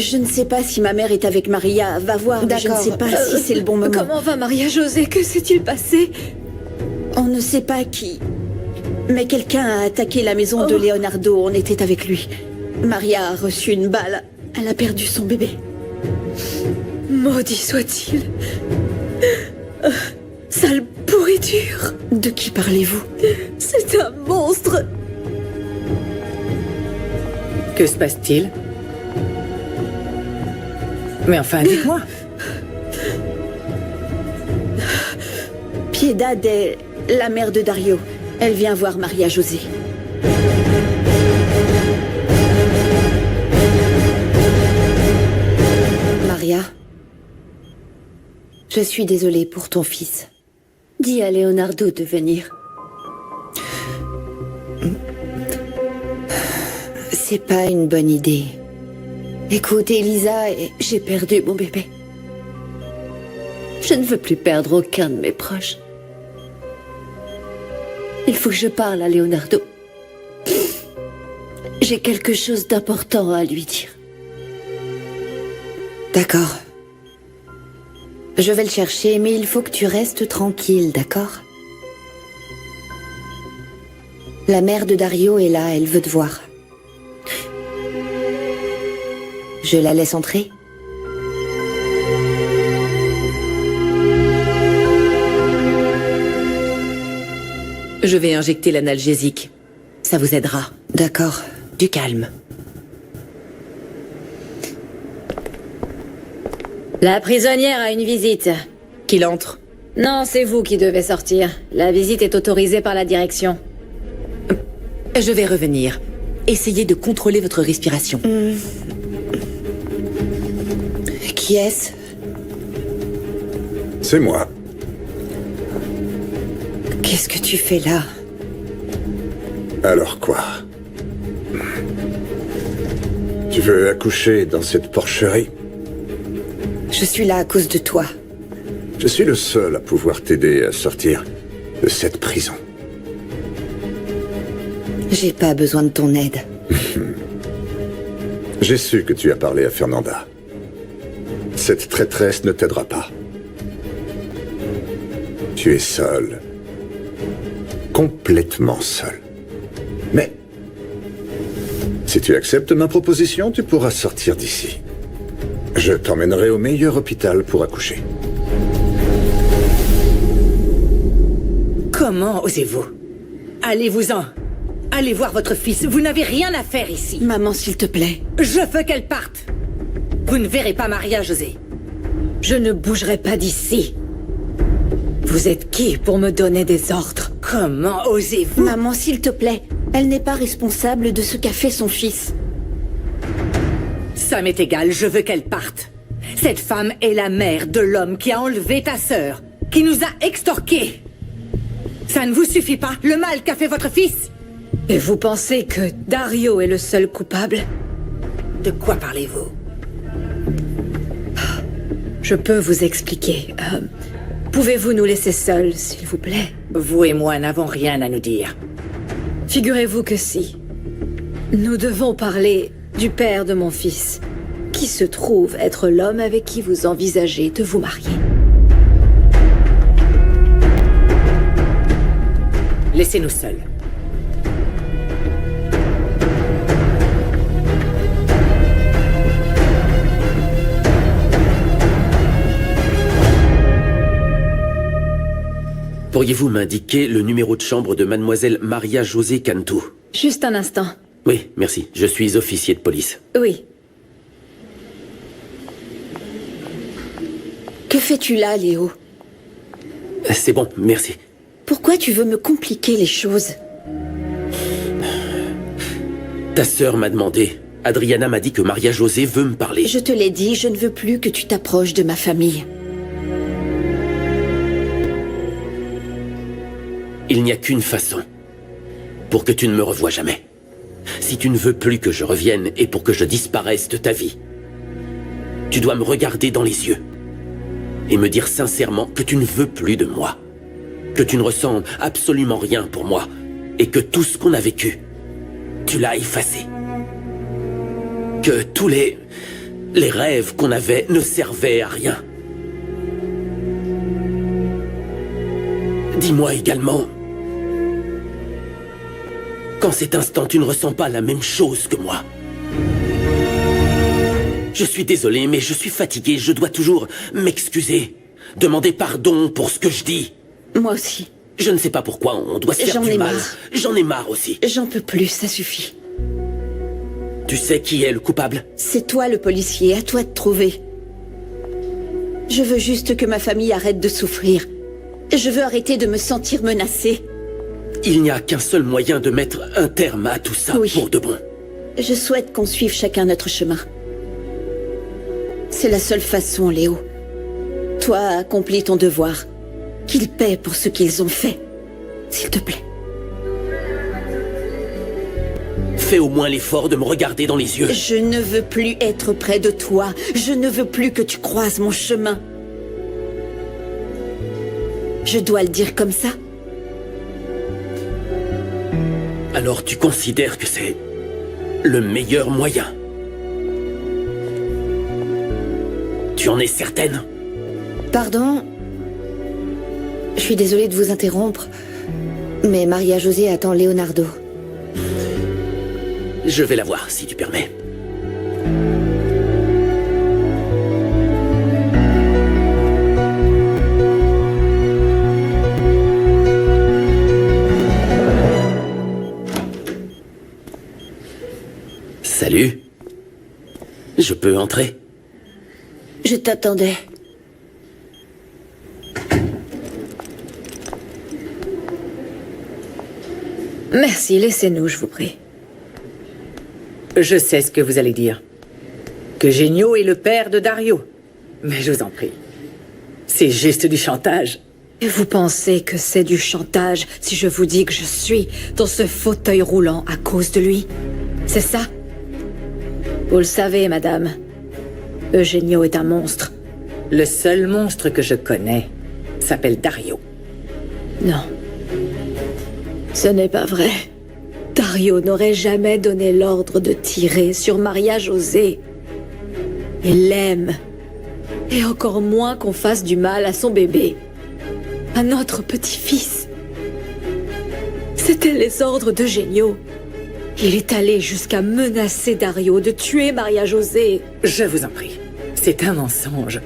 Je ne sais pas si ma mère est avec Maria. Va voir, mais je ne sais pas si c'est le bon moment. Comment va Maria José? Que s'est-il passé? On ne sait pas qui. Mais quelqu'un a attaqué la maison de Leonardo. On était avec lui. Maria a reçu une balle. Elle a perdu son bébé. Maudit soit-il. Sale pourriture. De qui parlez-vous? C'est un monstre. Que se passe-t-il? Mais enfin, dites-moi. Piedad est la mère de Dario. Elle vient voir Maria José. Maria, je suis désolée pour ton fils. Dis à Leonardo de venir. C'est pas une bonne idée. Écoute, Elisa, j'ai perdu mon bébé. Je ne veux plus perdre aucun de mes proches. Il faut que je parle à Leonardo. J'ai quelque chose d'important à lui dire. D'accord. Je vais le chercher, mais il faut que tu restes tranquille, d'accord? La mère de Dario est là, elle veut te voir. Je la laisse entrer? Je vais injecter l'analgésique. Ça vous aidera. D'accord. Du calme. La prisonnière a une visite. Qu'il entre. Non, c'est vous qui devez sortir. La visite est autorisée par la direction. Je vais revenir. Essayez de contrôler votre respiration. Qui est-ce? C'est moi. Qu'est-ce que tu fais là? Alors quoi? Tu veux accoucher dans cette porcherie? Je suis là à cause de toi. Je suis le seul à pouvoir t'aider à sortir de cette prison. J'ai pas besoin de ton aide. J'ai su que tu as parlé à Fernanda. Cette traîtresse ne t'aidera pas. Tu es seul. Complètement seul. Mais, si tu acceptes ma proposition, tu pourras sortir d'ici. Je t'emmènerai au meilleur hôpital pour accoucher. Comment osez-vous? Allez-vous-en. Allez voir votre fils. Vous n'avez rien à faire ici. Maman, s'il te plaît. Je veux qu'elle parte. Vous ne verrez pas Maria José. Je ne bougerai pas d'ici. Vous êtes qui pour me donner des ordres? Comment osez-vous? Maman, s'il te plaît. Elle n'est pas responsable de ce qu'a fait son fils. Ça m'est égal, je veux qu'elle parte. Cette femme est la mère de l'homme qui a enlevé ta sœur, qui nous a extorqués. Ça ne vous suffit pas, le mal qu'a fait votre fils? Et vous pensez que Dario est le seul coupable? De quoi parlez-vous? Je peux vous expliquer. Pouvez-vous nous laisser seuls, s'il vous plaît? Vous et moi n'avons rien à nous dire. Figurez-vous que si. Nous devons parler du père de mon fils, qui se trouve être l'homme avec qui vous envisagez de vous marier. Laissez-nous seuls. Pourriez-vous m'indiquer le numéro de chambre de mademoiselle Maria José Cantu? Juste un instant. Oui, merci. Je suis officier de police. Oui. Que fais-tu là, Léo? C'est bon, merci. Pourquoi tu veux me compliquer les choses? Ta sœur m'a demandé. Adriana m'a dit que Maria José veut me parler. Je te l'ai dit, je ne veux plus que tu t'approches de ma famille. Il n'y a qu'une façon. Pour que tu ne me revoies jamais. Si tu ne veux plus que je revienne et pour que je disparaisse de ta vie, tu dois me regarder dans les yeux et me dire sincèrement que tu ne veux plus de moi, que tu ne ressens absolument rien pour moi et que tout ce qu'on a vécu, tu l'as effacé. Que tous les Les rêves qu'on avait ne servaient à rien. Dis-moi également, qu'en cet instant tu ne ressens pas la même chose que moi. Je suis désolé, mais je suis fatigué, je dois toujours m'excuser, demander pardon pour ce que je dis. Moi aussi. Je ne sais pas pourquoi on doit se faire du mal. J'en ai marre aussi. J'en peux plus, ça suffit. Tu sais qui est le coupable? C'est toi le policier, à toi de trouver. Je veux juste que ma famille arrête de souffrir. Je veux arrêter de me sentir menacée. Il n'y a qu'un seul moyen de mettre un terme à tout ça, Oui. pour de bon. Je souhaite qu'on suive chacun notre chemin. C'est la seule façon, Léo. Toi, accomplis ton devoir. Qu'ils paient pour ce qu'ils ont fait. S'il te plaît. Fais au moins l'effort de me regarder dans les yeux. Je ne veux plus être près de toi. Je ne veux plus que tu croises mon chemin. Je dois le dire comme ça? Alors tu considères que c'est le meilleur moyen? Tu en es certaine? Pardon? Je suis désolée de vous interrompre, mais Maria José attend Leonardo. Je vais la voir, si tu permets. Salut. Je peux entrer? Je t'attendais. Merci, laissez-nous, je vous prie. Je sais ce que vous allez dire. Que Genio est le père de Dario. Mais je vous en prie. C'est juste du chantage. Et vous pensez que c'est du chantage si je vous dis que je suis dans ce fauteuil roulant à cause de lui? C'est ça? Vous le savez, madame. Eugenio est un monstre. Le seul monstre que je connais s'appelle Dario. Non. Ce n'est pas vrai. Dario n'aurait jamais donné l'ordre de tirer sur Maria José. Il l'aime. Et encore moins qu'on fasse du mal à son bébé. À notre petit-fils. C'étaient les ordres d'Eugenio. Il est allé jusqu'à menacer Dario de tuer Maria José. Je vous en prie. C'est un mensonge.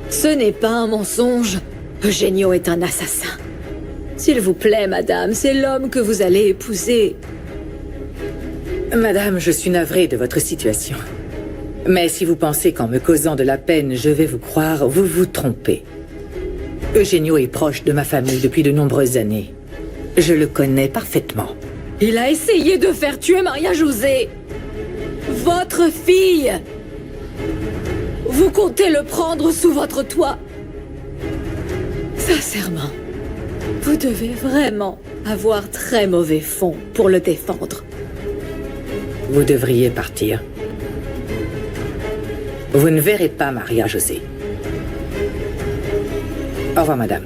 Ce n'est pas un mensonge. Eugenio est un assassin. S'il vous plaît, madame, c'est l'homme que vous allez épouser. Madame, je suis navrée de votre situation. Mais si vous pensez qu'en me causant de la peine, je vais vous croire, vous vous trompez. Eugenio est proche de ma famille depuis de nombreuses années. Je le connais parfaitement. Il a essayé de faire tuer Maria José. Votre fille. Vous comptez le prendre sous votre toit. Sincèrement, vous devez vraiment avoir très mauvais fond pour le défendre. Vous devriez partir. Vous ne verrez pas Maria José. Au revoir, madame.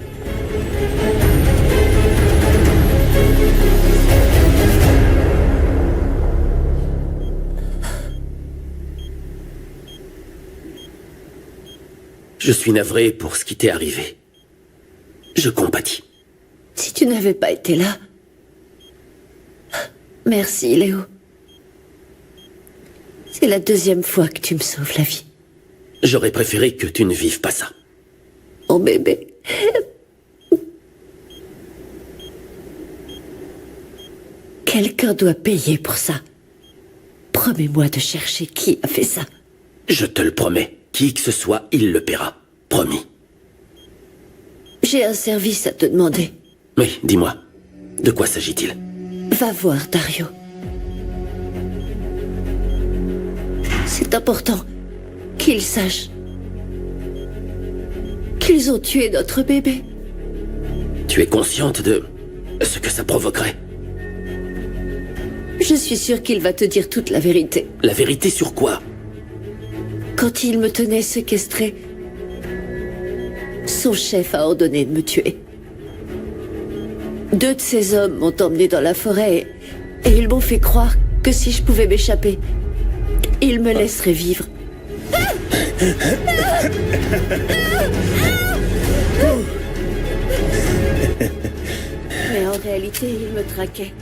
Je suis navré pour ce qui t'est arrivé. Je compatis. Si tu n'avais pas été là... Merci, Léo. C'est la deuxième fois que tu me sauves la vie. J'aurais préféré que tu ne vives pas ça. Mon bébé. Quelqu'un doit payer pour ça. Promets-moi de chercher qui a fait ça. Je te le promets. Qui que ce soit, il le paiera. Promis. J'ai un service à te demander. Oui, dis-moi. De quoi s'agit-il? Va voir Dario. C'est important qu'il sache qu'ils ont tué notre bébé. Tu es consciente de ce que ça provoquerait? Je suis sûre qu'il va te dire toute la vérité. La vérité sur quoi? Quand il me tenait séquestrée, son chef a ordonné de me tuer. 2 de ses hommes m'ont emmené dans la forêt et ils m'ont fait croire que si je pouvais m'échapper, ils me laisseraient vivre. Mais en réalité, ils me traquaient.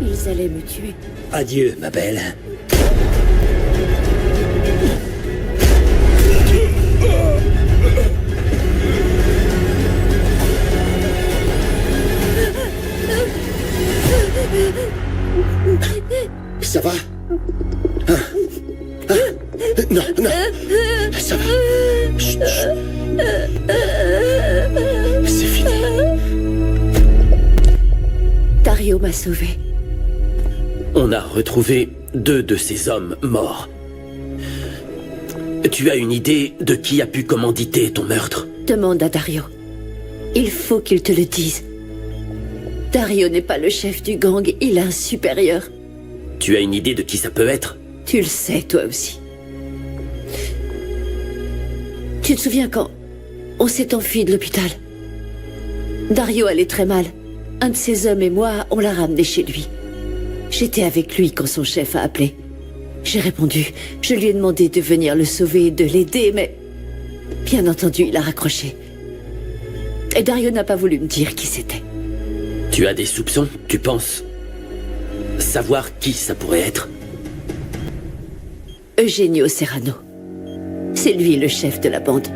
Ils allaient me tuer. Adieu, ma belle. Ça va? Non, non. Ça va. Chut, chut. C'est fini. Dario m'a sauvée. On a retrouvé 2 de ces hommes morts. Tu as une idée de qui a pu commanditer ton meurtre? Demande à Dario. Il faut qu'il te le dise. Dario n'est pas le chef du gang, il a un supérieur. Tu as une idée de qui ça peut être? Tu le sais, toi aussi. Tu te souviens quand on s'est enfui de l'hôpital? Dario allait très mal. Un de ses hommes et moi, on l'a ramené chez lui. J'étais avec lui quand son chef a appelé. J'ai répondu. Je lui ai demandé de venir le sauver et de l'aider, mais... Bien entendu, il a raccroché. Et Dario n'a pas voulu me dire qui c'était. Tu as des soupçons? Tu penses savoir qui ça pourrait être? Eugenio Serrano. C'est lui le chef de la bande.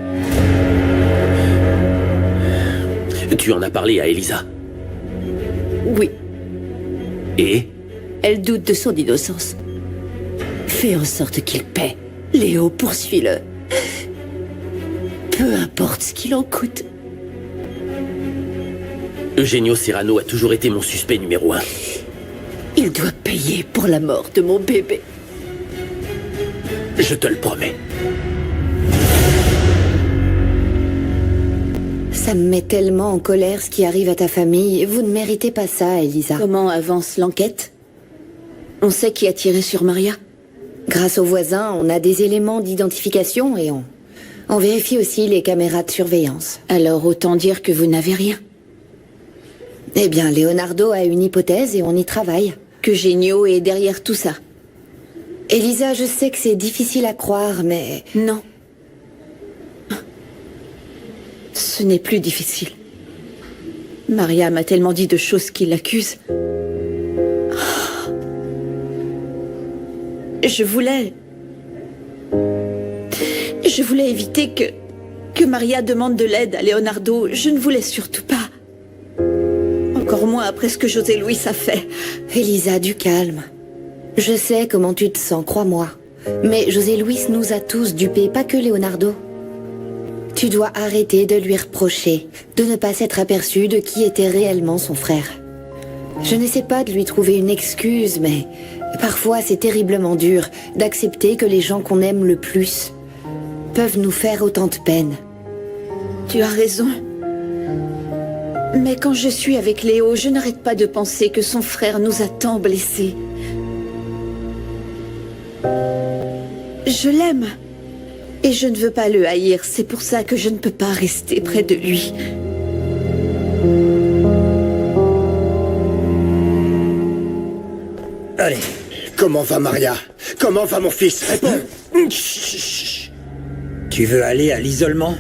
Tu en as parlé à Elisa? Oui, Et? elle doute de son innocence. Fais en sorte qu'il paie. Léo, poursuis-le. Peu importe ce qu'il en coûte. Eugenio Serrano a toujours été mon suspect numéro 1. Il doit payer pour la mort de mon bébé. Je te le promets. Ça me met tellement en colère ce qui arrive à ta famille. Vous ne méritez pas ça, Elisa. Comment avance l'enquête? On sait qui a tiré sur Maria? Grâce aux voisins, on a des éléments d'identification et on vérifie aussi les caméras de surveillance. Alors autant dire que vous n'avez rien. Eh bien, Leonardo a une hypothèse et on y travaille. Que Genio est derrière tout ça. Elisa, je sais que c'est difficile à croire, mais... Non. Ce n'est plus difficile. Maria m'a tellement dit de choses qui l'accusent. Je voulais éviter que Maria demande de l'aide à Leonardo. Je ne voulais surtout pas. Encore moins après ce que José Luis a fait. Elisa, du calme. Je sais comment tu te sens, crois-moi. Mais José Luis nous a tous dupés, pas que Leonardo. Tu dois arrêter de lui reprocher, de ne pas s'être aperçu de qui était réellement son frère. Je n'essaie pas de lui trouver une excuse, mais parfois c'est terriblement dur d'accepter que les gens qu'on aime le plus peuvent nous faire autant de peine. Tu as raison. Mais quand je suis avec Léo, je n'arrête pas de penser que son frère nous a tant blessés. Je l'aime. Et je ne veux pas le haïr. C'est pour ça que je ne peux pas rester près de lui. Allez, comment va Maria? Comment va mon fils? Réponds. Chut. Tu veux aller à l'isolement?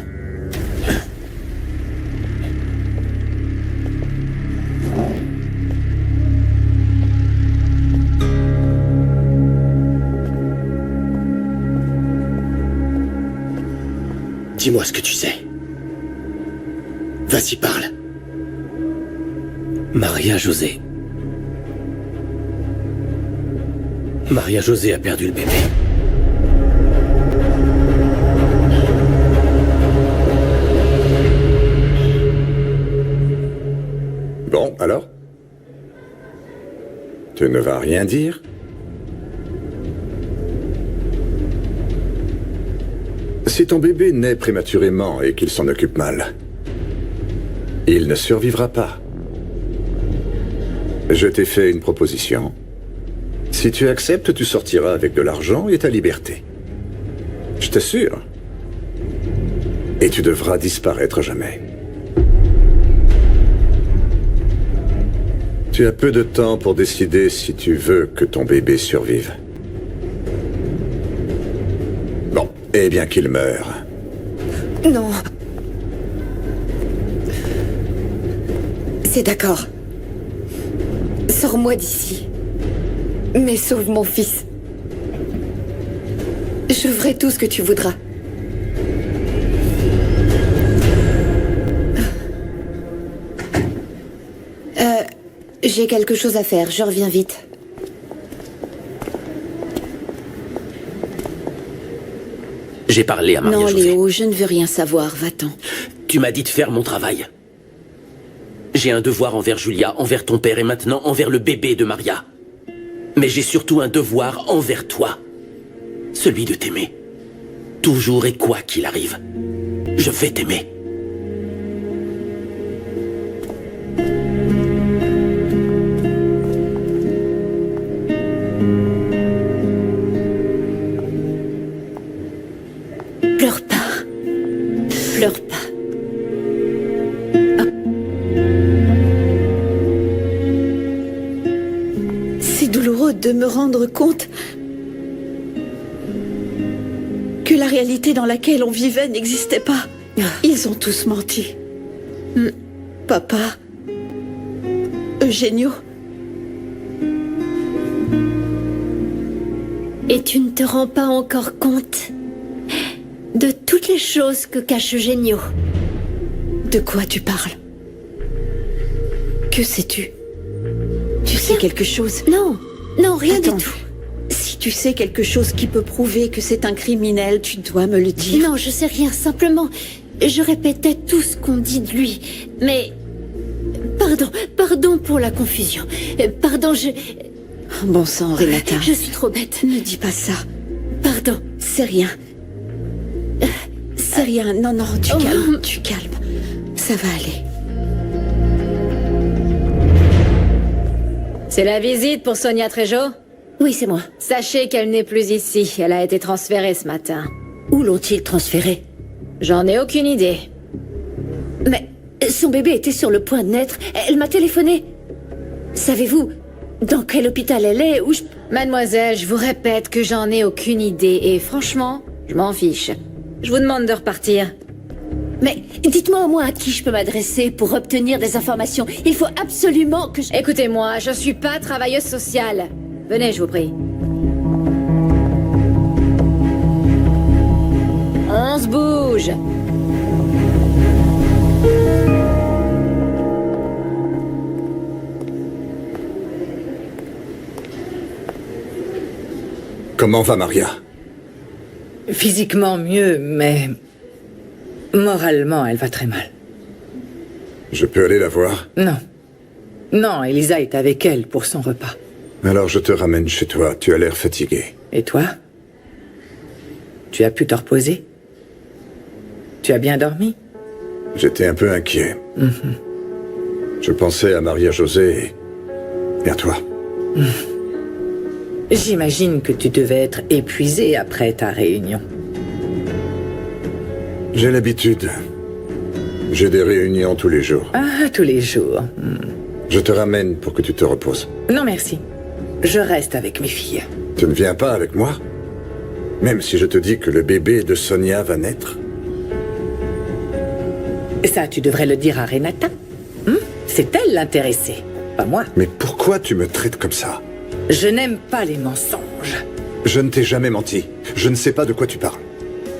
Dis-moi ce que tu sais. Vas-y, parle. Maria José. Maria José a perdu le bébé. Bon, alors? Tu ne vas rien dire? Si ton bébé naît prématurément et qu'il s'en occupe mal, il ne survivra pas. Je t'ai fait une proposition. Si tu acceptes, tu sortiras avec de l'argent et ta liberté. Je t'assure. Et tu devras disparaître à jamais. Tu as peu de temps pour décider si tu veux que ton bébé survive. Eh bien qu'il meure. Non. C'est d'accord. Sors-moi d'ici. Mais sauve mon fils. Je ferai tout ce que tu voudras. J'ai quelque chose à faire, je reviens vite. J'ai parlé à Maria Non, José. Léo, je ne veux rien savoir, va-t'en. Tu m'as dit de faire mon travail. J'ai un devoir envers Julia, envers ton père et maintenant envers le bébé de Maria. Mais j'ai surtout un devoir envers toi. Celui de t'aimer. Toujours et quoi qu'il arrive. Je vais t'aimer. Pleure pas. Pleure pas. C'est douloureux de me rendre compte que la réalité dans laquelle on vivait n'existait pas. Ils ont tous menti. Papa, Eugenio. Et tu ne te rends pas encore compte de toutes les choses que cache Eugenio. De quoi tu parles? Que sais-tu? Tu sais quelque chose? Non, non, rien Attends. du tout. Si tu sais quelque chose qui peut prouver que c'est un criminel, tu dois me le dire. Non, je sais rien, simplement, je répétais tout ce qu'on dit de lui. Mais... Pardon pour la confusion. Pardon, Bon sang, Renata. je suis trop bête. Ne dis pas ça. Pardon. C'est rien. C'est rien. Non, non, tu calmes. Tu calmes. Ça va aller. C'est la visite pour Sonia Trejo? Oui, c'est moi. Sachez qu'elle n'est plus ici. Elle a été transférée ce matin. Où l'ont-ils transféré? J'en ai aucune idée. Mais son bébé était sur le point de naître. Elle m'a téléphoné. Savez-vous dans quel hôpital elle est? Où je... Mademoiselle, je vous répète que j'en ai aucune idée et franchement, je m'en fiche. Je vous demande de repartir. Mais dites-moi au moins à qui je peux m'adresser pour obtenir des informations. Il faut absolument que je... Écoutez-moi, je suis pas travailleuse sociale. Venez, je vous prie. On se bouge. Comment va Maria? Physiquement mieux, mais... moralement, elle va très mal. Je peux aller la voir? Non. Non, Elisa est avec elle pour son repas. Alors je te ramène chez toi, tu as l'air fatigué. Et toi? Tu as pu te reposer? Tu as bien dormi? J'étais un peu inquiet. Je pensais à Maria José et à toi. J'imagine que tu devais être épuisé après ta réunion. J'ai l'habitude. J'ai des réunions tous les jours. Ah, tous les jours. Je te ramène pour que tu te reposes. Non, merci. Je reste avec mes filles. Tu ne viens pas avec moi? Même si je te dis que le bébé de Sonia va naître? Ça, tu devrais le dire à Renata. C'est elle l'intéressée, pas moi. Mais pourquoi tu me traites comme ça? Je n'aime pas les mensonges. Je ne t'ai jamais menti. Je ne sais pas de quoi tu parles.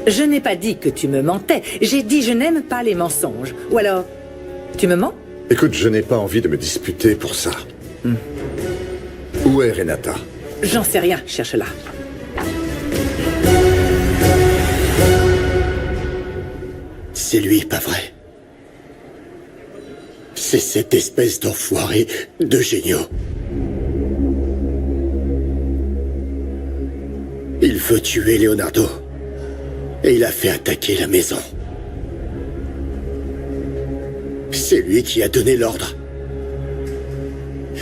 Je n'ai pas dit que tu me mentais. J'ai dit je n'aime pas les mensonges. Ou alors, tu me mens? Écoute, je n'ai pas envie de me disputer pour ça. Où est Renata? J'en sais rien, cherche-la. C'est lui, pas vrai? C'est cette espèce d'enfoiré d'Eugenio. Il veut tuer Leonardo. Et il a fait attaquer la maison. C'est lui qui a donné l'ordre.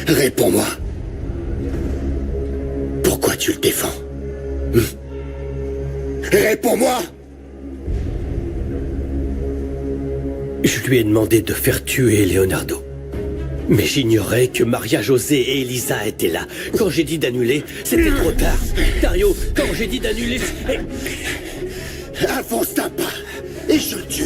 Réponds-moi. Pourquoi tu le défends? Réponds-moi! Je lui ai demandé de faire tuer Leonardo. Mais j'ignorais que Maria José et Elisa étaient là. Quand j'ai dit d'annuler, c'était trop tard. Dario, quand j'ai dit d'annuler... Alphonse tape pas, et je le tue.